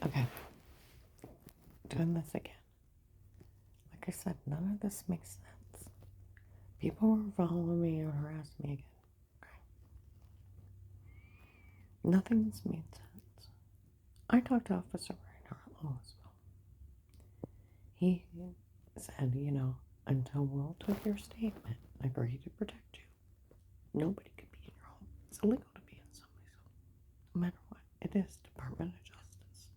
Okay, doing this again. Like I said, none of this makes sense. People were following me or harassing me again. Okay. Nothing's made sense. I talked to Officer Reinhardt Louisville. He said, until Will took your statement, agreed to protect you, nobody could be in your home. It's illegal to be in somebody's home, no matter what. It is Department of Justice.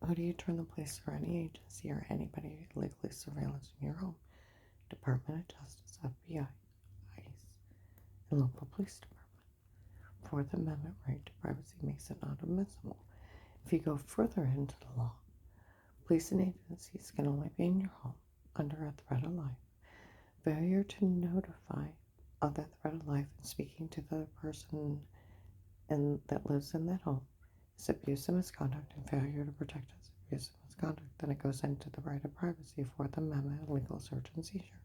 Who do you turn the police or any agency or anybody illegally surveillance in your home? Department of Justice, FBI, ICE, and local police department. Fourth Amendment right to privacy makes it not admissible. If you go further into the law, police and agencies can only be in your home under a threat of life. Failure to notify of that threat of life and speaking to the person that lives in that home is abuse and misconduct, and failure to protect is abuse and misconduct. Then it goes into the right of privacy, Fourth Amendment, legal search and seizure.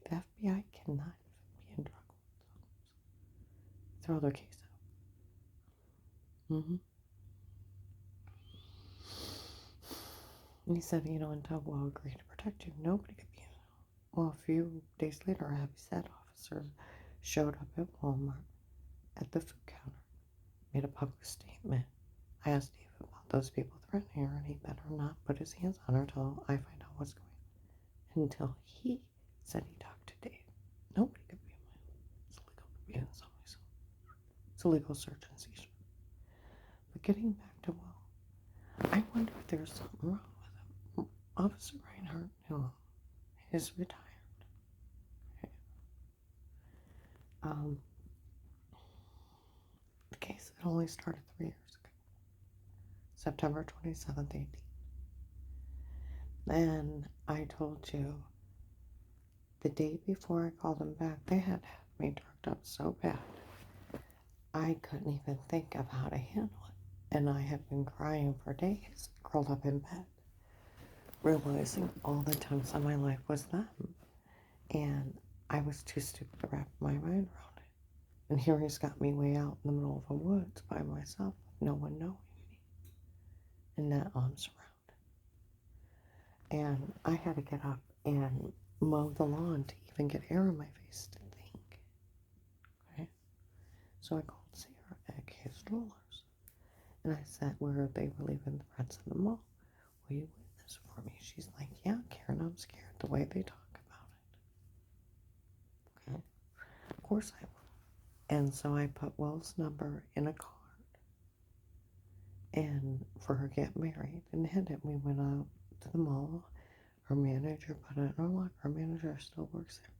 The FBI cannot even be in drug homes. Throw their case out. And he said, until we'll agree to protect you, nobody could be in it. Well, a few days later, a heavy-set officer showed up at Walmart at the food counter, made a public statement. I asked Dave about those people threatening her, and he better not put his hands on her until I find out what's going on. Until he said he talked to Dave. Nobody could be in my home. It's illegal to be in somebody's home. It's a legal search and seizure. But getting back to Will, I wonder if there's something wrong with him. Officer Reinhardt, is retired. The case had only started 3 years ago, September 27th, 18. Then I told you the day before I called him back, they had me drugged up so bad I couldn't even think of how to handle it. And I had been crying for days, curled up in bed, realizing all the times of my life was them. And I was too stupid to wrap my mind around it. And here he's got me way out in the middle of the woods by myself, with no one knowing me. And now I'm surrounded. And I had to get up and mow the lawn to even get air in my face to think. Okay? So I called Sarah at K Strollers. And I said, where they were leaving the threats in the mall. Will you witness for me? She's like, yeah, Karen, I'm scared the way they talk about it. Okay? Of course I will. And so I put Will's number in a card and for her to get married and hid it. We went out to the mall. Her manager put it in her locker. Her manager still works there.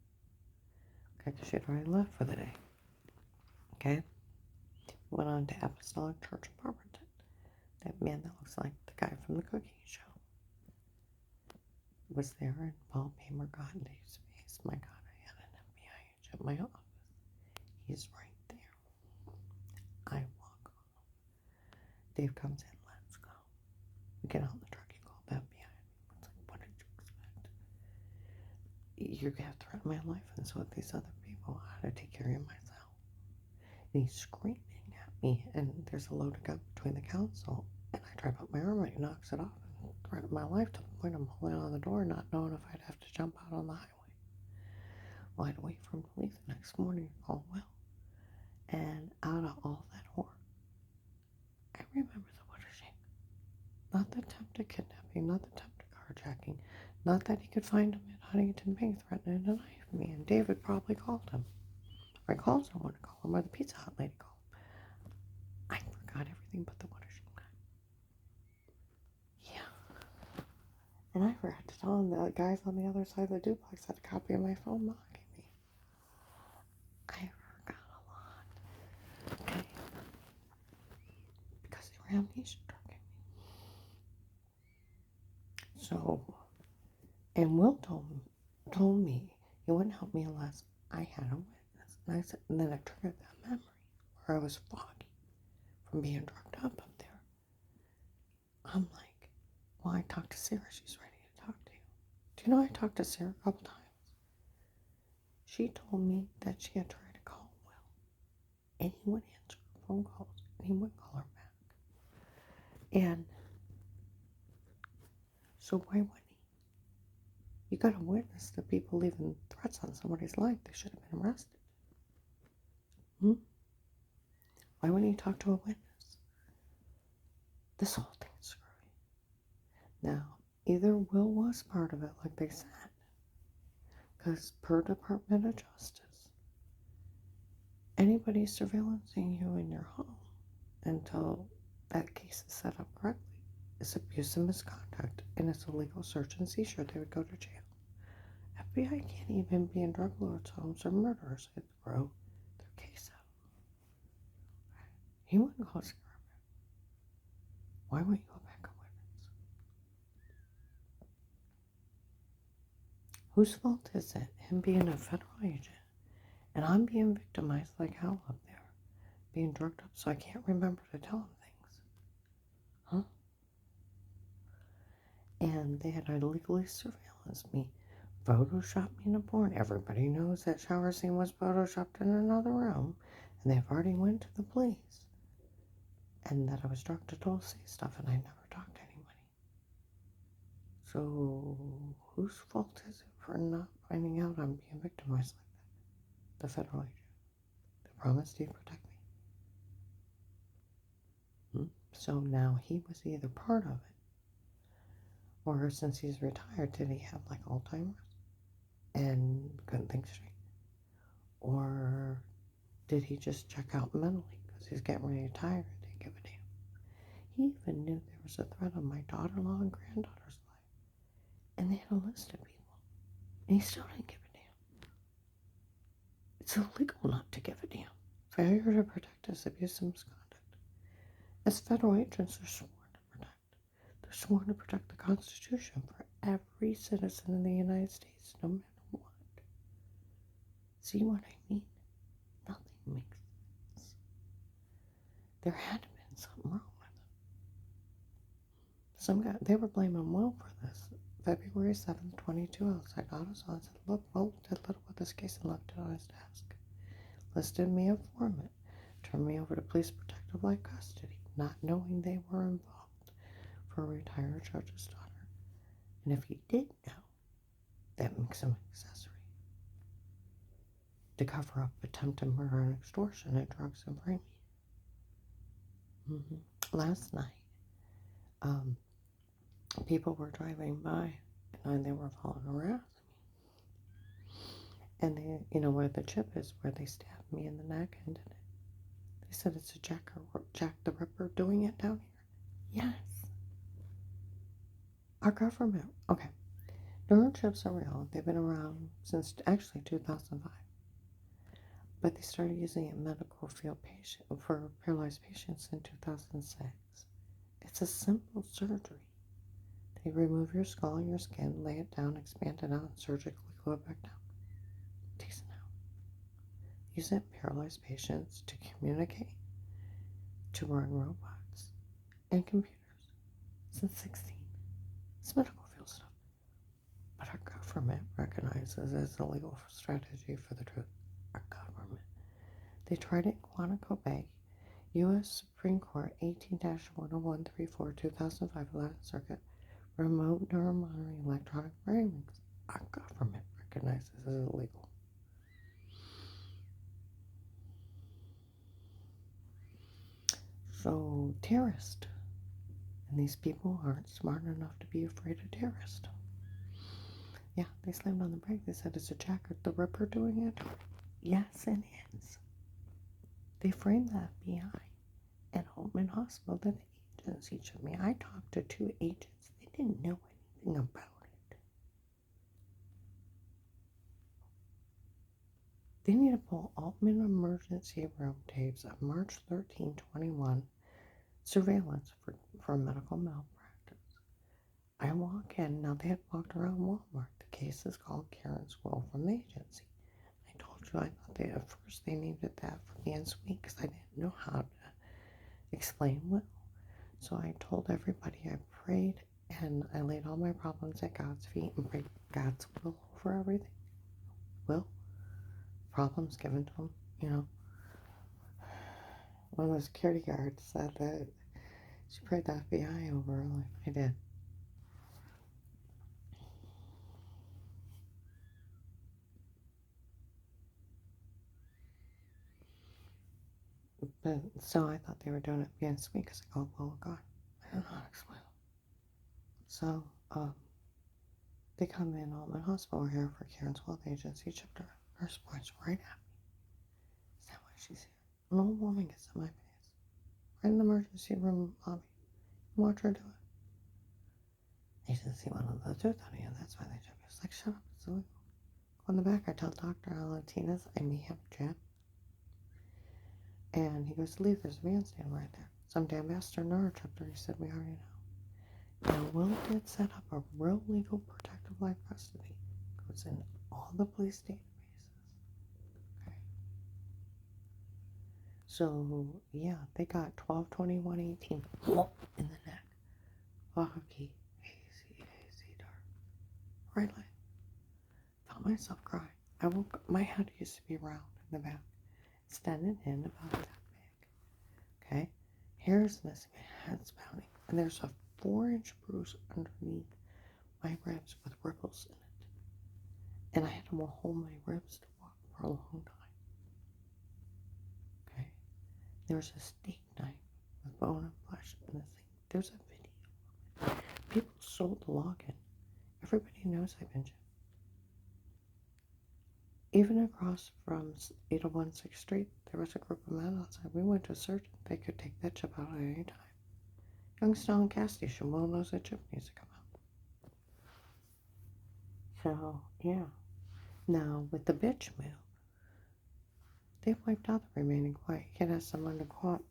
Okay, because she had already left for the day. Okay? Went on to Apostolic Church of Barberton. That man that looks like the guy from the cooking show was there, and Paul Paymer got into his face. My God, I had an FBI agent in my office. He's right there. I walk on. Dave comes in, let's go. We get out in the truck, he called the FBI. It's like, what did you expect? You're going to threaten my life, and so with these other people, how to take care of myself. And he's screaming at me, and there's a loaded gun between the council, and I try to put my arm out, he knocks it off, and threatened my life to the point I'm holding on the door, not knowing if I'd have to jump out on the highway. Well, I'd wait for him to leave the next morning, call Will. And out of all that horror, I remember the watershed. Not the attempted kidnapping, not the attempted carjacking, not that he could find him at Huntington Bank threatening to knife me, and David probably called him. Or I called someone to call him, or the Pizza Hut lady called him. I forgot everything but the watershed guy. Yeah. And I forgot to tell him that the guys on the other side of the duplex had a copy of my phone mocking me. I forgot a lot. Okay. Because they were amnesia drugging me. So, and Will told me he wouldn't help me unless I had a witness. And I said, and then it triggered that memory where I was foggy from being drugged up there. I'm like, well, I talked to Sarah. She's ready to talk to you. Do you know I talked to Sarah a couple times? She told me that she had tried to call Will, and he wouldn't answer her phone calls, and he wouldn't call her And so why wouldn't he? You got a witness to people leaving threats on somebody's life. They should have been arrested. Why wouldn't he talk to a witness? This whole thing is screwy. Now, either Will was part of it, like they said, because per Department of Justice, anybody surveillancing you in your home until that case is set up correctly is abuse and misconduct, and it's a legal search and seizure. They would go to jail. FBI can't even be in drug lords' homes or murderers. They'd throw their case out. He wouldn't cause government. Why wouldn't you go back a witness? Whose fault is it? Him being a federal agent, and I'm being victimized like hell up there, being drugged up so I can't remember to tell him things. Huh? And they had illegally surveillance me, photoshopped me in a porn. Everybody knows that shower scene was photoshopped in another room, and they've already went to the police. And that I was drugged to say stuff, and I never talked to anybody. So whose fault is it for not finding out I'm being victimized like that? The federal agent. They promised he'd protect me. So now he was either part of it, or since he's retired, did he have like Alzheimer's and couldn't think straight? Or did he just check out mentally because he's getting really tired and didn't give a damn? He even knew there was a threat on my daughter-in-law and granddaughter's life. And they had a list of people. And he still didn't give a damn. It's illegal not to give a damn. Failure to protect is abuse and misconduct. As federal agents, they're sworn to protect. They're sworn to protect the Constitution for every citizen in the United States, no matter what. See what I mean? Nothing makes sense. There had to have been something wrong with him. Some guy, they were blaming Will for this. February 7th, 22, outside AutoZone. I said, look, Will did little with this case and left it on his desk. Listed me a informant. Turned me over to police protective life custody, not knowing they were involved for a retired judge's daughter. And if he did know, that makes him accessory. To cover up attempted murder and extortion and drugs and bringing. Last night, people were driving by and they were following around me. And they, where the chip is, where they stabbed me in the neck, and they said it's a Jack the Ripper doing it down here. Yes. Our government. Okay. Neurochips are real. They've been around since actually 2005. But they started using it in medical field for paralyzed patients in 2006. It's a simple surgery. They remove your skull and your skin, lay it down, expand it out, and surgically glue it back down. Takes an hour. Use it in paralyzed patients to communicate, to run robots, and computers. Since 16. It's medical field stuff. But our government recognizes it as a legal strategy for the truth. Our government. They tried it in Quantico Bay, U.S. Supreme Court 18-10134, 2005, 11th Circuit, remote neuromonitoring electronic brain links. Our government recognizes it as illegal. So, terrorist. And these people aren't smart enough to be afraid of terrorists. Yeah, they slammed on the brake. They said it's a Jack the Ripper doing it. Yes, it is. They framed the FBI at Holtman Hospital, then the agents each of me. I talked to 2 agents. They didn't know anything about it. They need to pull Altman emergency room tapes of March 13, 21 surveillance for medical malpractice. I walk in. Now they had walked around Walmart. The case is called Karen's Will from the agency. I told you I thought at first they named it that for being sweet because I didn't know how to explain Will. So I told everybody I prayed and I laid all my problems at God's feet and prayed God's will over everything. Will, problems given to him, One of the security guards said that She prayed the FBI over her life. I did. But so I thought they were doing it being sweet because I go, well, God, I don't know how to explain it. So they come in, Altman Hospital. We're here for Karen's Wealth Agency. Chapter nurse points right at me. Is that why she's here? An old woman gets in my face. Right in the emergency room lobby. Watch her do it. They didn't see one of the tooth on you, and that's why they took it. It's like, shut up, it's illegal. On the back, I tell Dr. Alatinas I may have a jab. And he goes, leave, there's a bandstand right there. Some damn bastard neurochapter, he said, we already know. And Will did set up a real legal protective life custody. Goes in all the police databases. Okay. So, yeah, they got 12/21/18 in the neck. Hockey, hazy, dark. Right leg. Felt myself cry. I woke up, my head used to be round in the back. Standing in about that big. Okay? Hair's missing, my head's pounding. And there's a 4-inch bruise underneath my ribs with ripples in it. And I had to hold my ribs to walk for a long time. Okay? There's a steak knife with bone and flesh in the thing. There's a video. People sold the login. Everybody knows I've been jailed. Even across from 801 6th Street, there was a group of men outside. We went to search. They could take that chip out at any time. Youngstown and Cassidy should well knows that chip needs to come out. So, yeah. Now, with the bitch mail, they've wiped out the remaining quiet. You can't ask someone to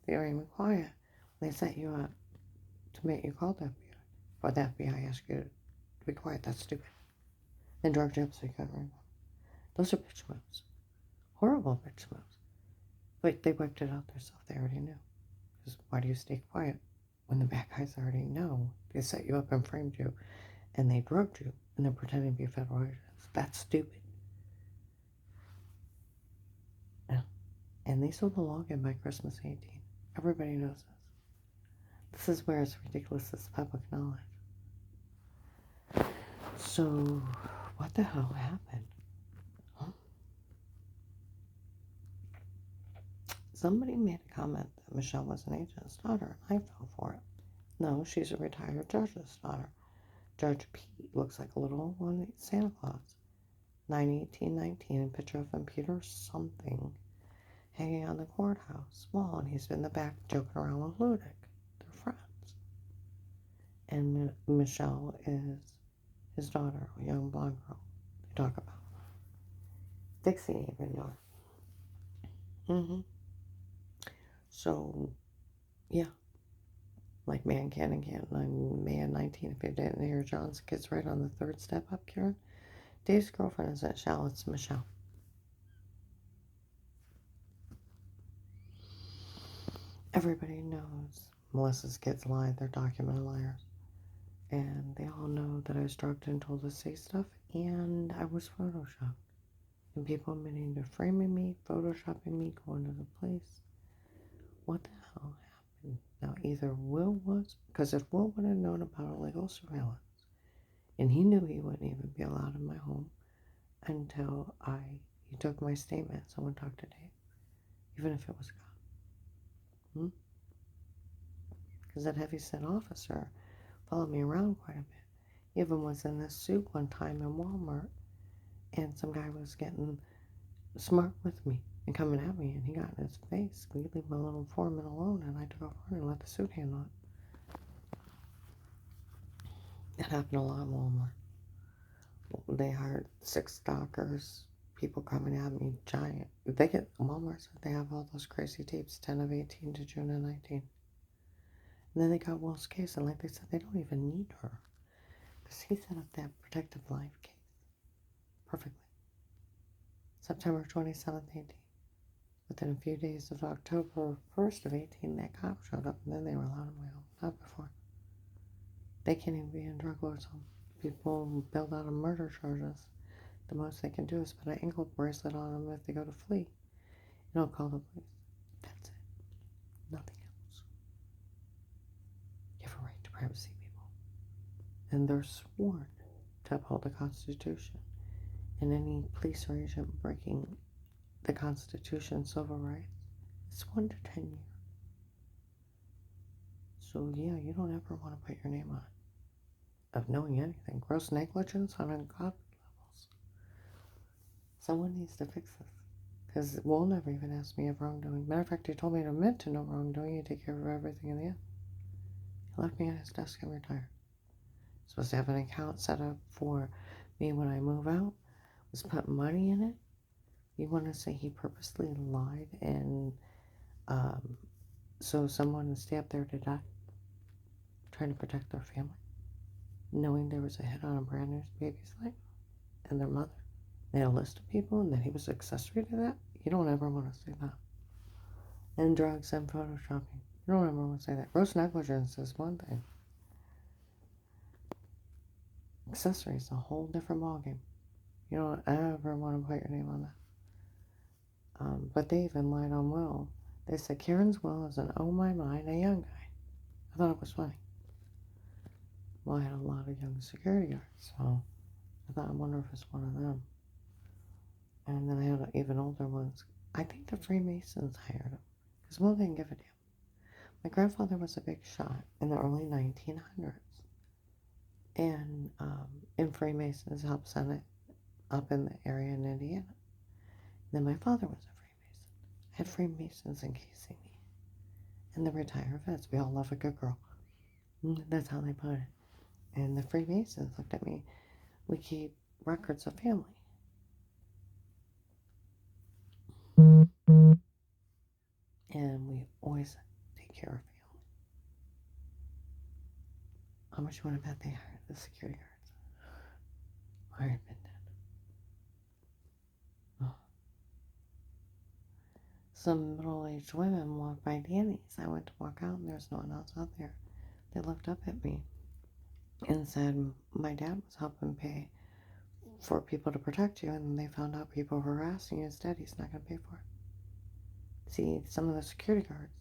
remain quiet when they set you up to make you call the FBI. Or the FBI ask you to be quiet. That's stupid. Then drug jobs, they can't remember. Those are bitch moves. Horrible bitch moves. But they wiped it out themselves. They already knew. Because why do you stay quiet when the bad guys already know they set you up and framed you and they drugged you and they're pretending to be federal agents? That's stupid. Yeah. And they sold the login by Christmas 18. Everybody knows this. This is where it's ridiculous, this public knowledge. So, what the hell happened? Huh? Somebody made a comment that Michelle was an agent's daughter, and I fell for it. No, she's a retired judge's daughter. Judge Pete looks like a little one Santa Claus. 9/18/19, a picture of him, Peter something, hanging on the courthouse wall, and he's in the back joking around with Ludick. They're friends. And Michelle is his daughter, a young blonde girl. They talk about Dixie even knew. So, yeah. Like man can and can't. I'm man 19 if you didn't hear John's kids right on the third step up, Karen. Dave's girlfriend is at Shell. It's Michelle. Everybody knows Melissa's kids lied. They're documented liars. And they all know that I was drugged and told to say stuff, and I was photoshopped. And people admitting to framing me, photoshopping me, going to the place. What the hell happened? Now, either Will was, because if Will would have known about illegal surveillance, and he knew he wouldn't even be allowed in my home until he took my statement, someone talked to Dave, even if it was God. Because that heavyset officer followed me around quite a bit. He even was in this suit one time in Walmart, and some guy was getting smart with me and coming at me, and he got in his face. We leave my little foreman alone, and I took off running and let the suit handle it. That happened a lot in Walmart. They hired 6 stalkers, people coming at me, giant. They get Walmart said they have all those crazy tapes, 10/18 to June of 19. And then they got Will's case, and like they said, they don't even need her. Because he set up that protective life case perfectly. September 27th, 18. Within a few days of October 1st of 18, that cop showed up, and then they were allowed in my home. Not before. They can't even be in drug lord's home. People build out of murder charges. The most they can do is put an ankle bracelet on them if they go to flee. You don't call the police. That's it. Nothing else. and they're sworn to uphold the Constitution. And any police or agent breaking the Constitution, civil rights, it's 1 to 10 years. So yeah, you don't ever want to put your name on it. Of knowing anything. Gross negligence on ungodly levels. Someone needs to fix this. Because Will never even asked me of wrongdoing. Matter of fact, he told me to admit to no wrongdoing. He'd take care of everything in the end. He left me at his desk and retired. Supposed to have an account set up for me when I move out. Was put money in it. You want to say he purposely lied and so someone would stay up there to die, trying to protect their family, knowing there was a hit on a brand new baby's life and their mother. They had a list of people and that he was accessory to that. You don't ever want to say that. And drugs and photoshopping. You don't ever want to say that. Gross negligence is one thing. Accessory is a whole different ballgame. You don't ever want to put your name on that. But they even lied on Will. They said Karen's Will is an oh my mind, a young guy. I thought it was funny. Well, I had a lot of young security guards, so I wonder if it's one of them. And then I had even older ones. I think the Freemasons hired him, because Will didn't give a damn. My grandfather was a big shot in the early 1900s. And Freemasons helped set it up in the area in Indiana. And then my father was a Freemason. I had Freemasons encasing me. And the retired vets. We all love a good girl. That's how they put it. And the Freemasons looked at me. We keep records of family. And we always take care of family. How much you want to bet they hired the security guards? I had been dead. Oh. Some middle-aged women walked by Danny's. I went to walk out and there's no one else out there. They looked up at me and said, my dad was helping pay for people to protect you, and they found out people were harassing you instead. He's not going to pay for it. See, some of the security guards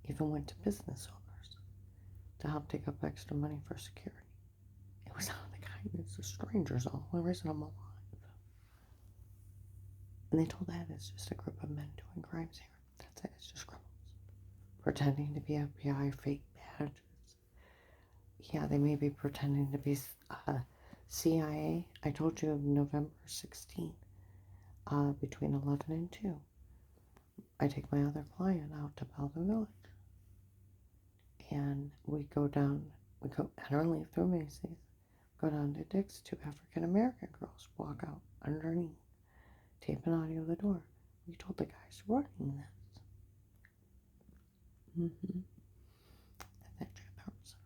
even went to business owners to help take up extra money for security. It was out of the kindness of strangers, all the reason I'm alive. And they told that it's just a group of men doing crimes here. That's it, it's just criminals. Pretending to be FBI, fake badges. Yeah, they may be pretending to be CIA. I told you November 16th, between 11 and 2. I take my other client out to Belden Village. And we go enter and leave through Macy's, go down to Dick's. 2 African American girls walk out underneath, tape and audio the door. We told the guys running this. And then Jim hurts her.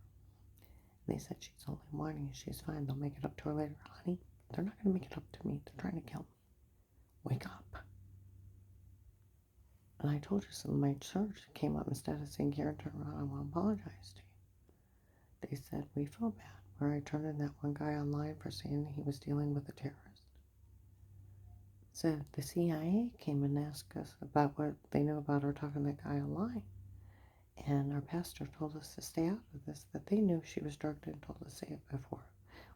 They said she's only whining, she's fine, they'll make it up to her later. Honey, they're not going to make it up to me. They're trying to kill me. Wake up. And I told you some of my church came up instead of saying, Karen, turn around, I want to apologize to you. They said, we feel bad. Where I turned in that one guy online for saying he was dealing with a terrorist. Said the CIA came and asked us about what they knew about her talking to that guy online. And our pastor told us to stay out of this, that they knew she was drugged and told us to say it before.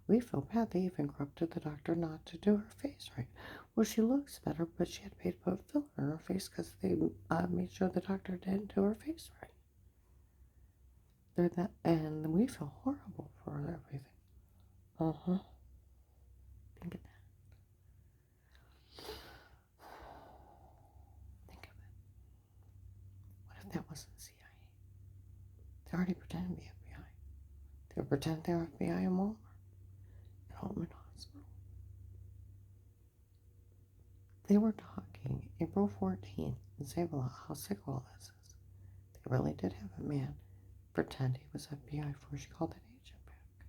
We feel bad. They even corrupted the doctor not to do her face right. Well, she looks better, but she had to pay to put filler in her face because they made sure the doctor didn't do her face right. And we feel horrible for everything. Think of that. Think of it. What if that wasn't CIA? They already pretended to be FBI. They were pretending they were FBI in Walmart. At Holman Hospital. They were talking April 14th in Sable how sick all this is. They really did have a man pretend he was FBI before she called an agent back.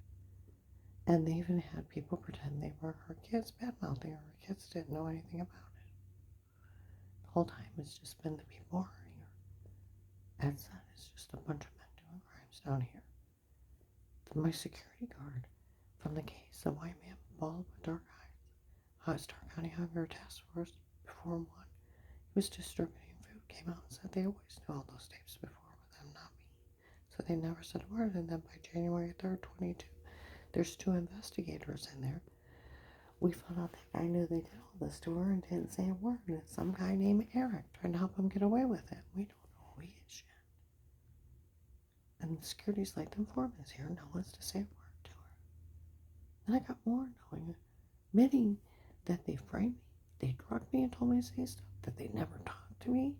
And they even had people pretend they were her kids, bad-mouthing her. Her kids didn't know anything about it. The whole time it's just been the people hurting her. As said, it's just a bunch of men doing crimes down here. My security guard from the case, the white man, bald with dark eyes, Stark County Hunger Task Force before one. He was distributing food, came out and said they always knew all those tapes before with them, not me. So they never said a word, and then by January 3rd, 22, There's 2 investigators in there. We found out that guy knew they did all this to her and didn't say a word. And it's some guy named Eric trying to help him get away with it. We don't know who he is yet. And the security's like, the informant's here. No one's to say a word to her. Then I got more knowing, admitting that they framed me. They drugged me and told me to say stuff that they never talked to me.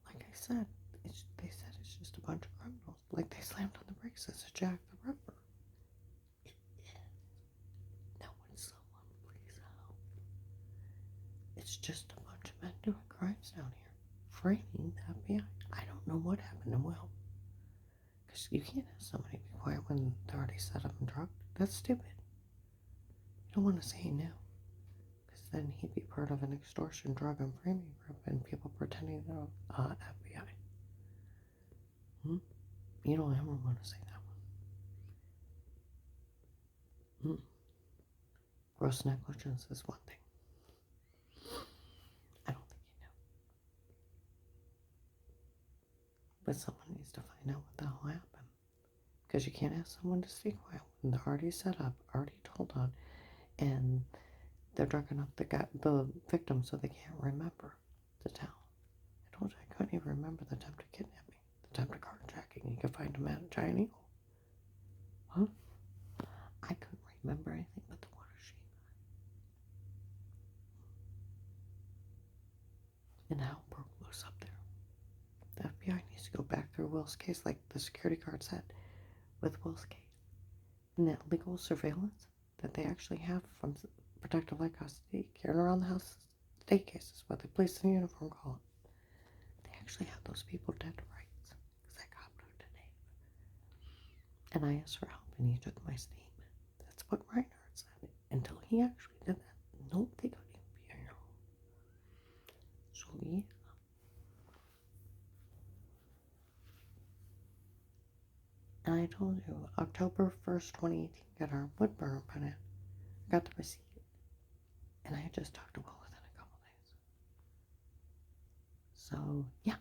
Like I said, they said it's just a bunch of criminals. Like they slammed on the brakes as a Jack the Ripper. It is. Now when someone please help. It's just a bunch of men doing crimes down here. Framing the FBI. I don't know what happened to Will. Because you can't have somebody be quiet when they're already set up and drugged. That's stupid. You don't want to say he knew. Because then he'd be part of an extortion, drug, and framing group and people pretending they're FBI. You don't ever want to say that one. Gross negligence is one thing. I don't think he knew. But someone needs to find out what the hell happened. Because you can't ask someone to stay quiet when they're already set up, already told on, and they're drugging up the victim so they can't remember to tell. I told you I couldn't even remember the attempted kidnapping, the attempted carjacking. You can find them at Giant Eagle. Huh? I couldn't remember anything but the watershed. And hell broke loose up there. The FBI needs to go back through Will's case like the security guard said with Will's case. And that legal surveillance that they actually have from protective light custody, carrying around the house, state cases, what the police in uniform call it. They actually have those people dead to rights. Because I copped out to Dave. And I asked for help and he took my statement. That's what Reinhardt said. Until he actually did that, nope, they couldn't even be here. So yeah. And I told you, October 1st, 2018, got our wood burner put in. I got the receipt. And I had just talked to Will within a couple days. So, yeah.